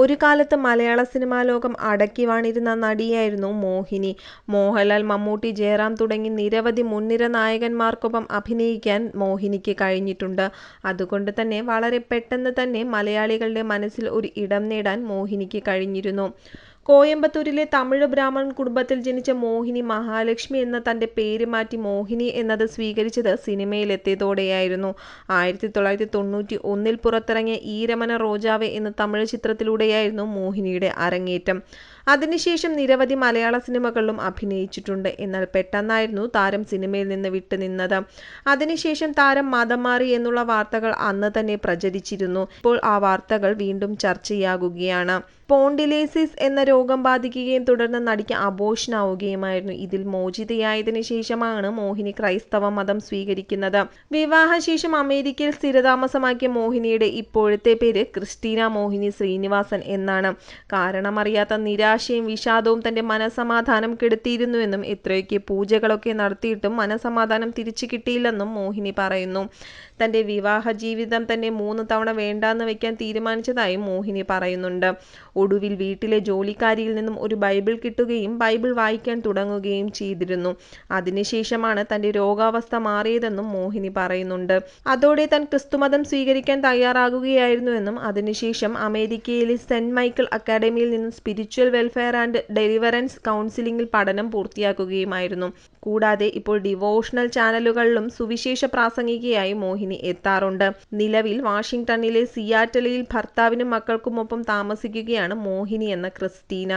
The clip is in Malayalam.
ഒരു കാലത്ത് മലയാള സിനിമാ ലോകം അടക്കി വാണിരുന്ന നടിയായിരുന്നു മോഹിനി. മോഹൻലാൽ, മമ്മൂട്ടി, ജയറാം തുടങ്ങി നിരവധി മുൻനിര നായകന്മാർക്കൊപ്പം അഭിനയിക്കാൻ മോഹിനിക്ക് കഴിഞ്ഞിട്ടുണ്ട്. അതുകൊണ്ട് തന്നെ വളരെ പെട്ടെന്ന് തന്നെ മലയാളികളുടെ മനസ്സിൽ ഒരു ഇടം നേടാൻ മോഹിനിക്ക് കഴിഞ്ഞിരുന്നു. കോയമ്പത്തൂരിലെ തമിഴ് ബ്രാഹ്മൺ കുടുംബത്തിൽ ജനിച്ച മോഹിനി മഹാലക്ഷ്മി എന്ന തൻ്റെ പേര് മാറ്റി മോഹിനി എന്നത് സ്വീകരിച്ചത് സിനിമയിലെത്തിയതോടെയായിരുന്നു. 1991 പുറത്തിറങ്ങിയ ഈരമന റോജാവേ എന്ന തമിഴ് ചിത്രത്തിലൂടെയായിരുന്നു മോഹിനിയുടെ അരങ്ങേറ്റം. അതിനുശേഷം നിരവധി മലയാള സിനിമകളിലും അഭിനയിച്ചിട്ടുണ്ട്. എന്നാൽ പെട്ടെന്നായിരുന്നു താരം സിനിമയിൽ നിന്ന് വിട്ടുനിന്നത്. അതിനുശേഷം താരം മതം മാറി എന്നുള്ള വാർത്തകൾ അന്ന് തന്നെ പ്രചരിച്ചിരുന്നു. ഇപ്പോൾ ആ വാർത്തകൾ വീണ്ടും ചർച്ചയാകുകയാണ്. സ്പോണ്ടിലൈസിസ് എന്ന രോഗം ബാധിക്കുകയും തുടർന്ന് നടിക്ക് അബോർഷനാവുകയുമായിരുന്നു. ഇതിൽ മോചിതയായതിനു ശേഷമാണ് മോഹിനി ക്രൈസ്തവ മതം സ്വീകരിക്കുന്നത്. വിവാഹശേഷം അമേരിക്കയിൽ സ്ഥിരതാമസമാക്കിയ മോഹിനിയുടെ ഇപ്പോഴത്തെ പേര് ക്രിസ്റ്റീന മോഹിനി ശ്രീനിവാസൻ എന്നാണ്. കാരണമറിയാത്ത നിരാശയും വിഷാദവും തന്റെ മനസമാധാനം കെടുത്തിയിരുന്നുവെന്നും എത്രയൊക്കെ പൂജകളൊക്കെ നടത്തിയിട്ടും മനസമാധാനം തിരിച്ചു കിട്ടിയില്ലെന്നും മോഹിനി പറയുന്നു. തന്റെ വിവാഹ ജീവിതം തന്നെ 3 തവണ വേണ്ടാന്ന് വെക്കാൻ തീരുമാനിച്ചതായും മോഹിനി പറയുന്നുണ്ട്. ഒടുവിൽ വീട്ടിലെ ജോലിക്കാരിയിൽ നിന്നും ഒരു ബൈബിൾ കിട്ടുകയും ബൈബിൾ വായിക്കാൻ തുടങ്ങുകയും ചെയ്തിരുന്നു. അതിനുശേഷമാണ് തന്റെ രോഗാവസ്ഥ മാറിയതെന്നും മോഹിനി പറയുന്നുണ്ട്. അതോടെ താൻ ക്രിസ്തുമതം സ്വീകരിക്കാൻ തയ്യാറാകുകയായിരുന്നുവെന്നും അതിനുശേഷം അമേരിക്കയിലെ സെന്റ് മൈക്കിൾ അക്കാഡമിയിൽ നിന്നും സ്പിരിച്വൽ വെൽഫെയർ ആൻഡ് ഡെലിവറൻസ് കൗൺസിലിംഗിൽ പഠനം പൂർത്തിയാക്കുകയുമായിരുന്നു. കൂടാതെ ഇപ്പോൾ ഡിവോഷണൽ ചാനലുകളിലും സുവിശേഷ പ്രാസംഗികയായി മോഹിനി എത്താറുണ്ട്. നിലവിൽ വാഷിംഗ്ടണിലെ സിയാറ്റലിൽ ഭർത്താവിനും മക്കൾക്കുമൊപ്പം താമസിക്കുകയാണ് മോഹിനി എന്ന ക്രിസ്റ്റീന.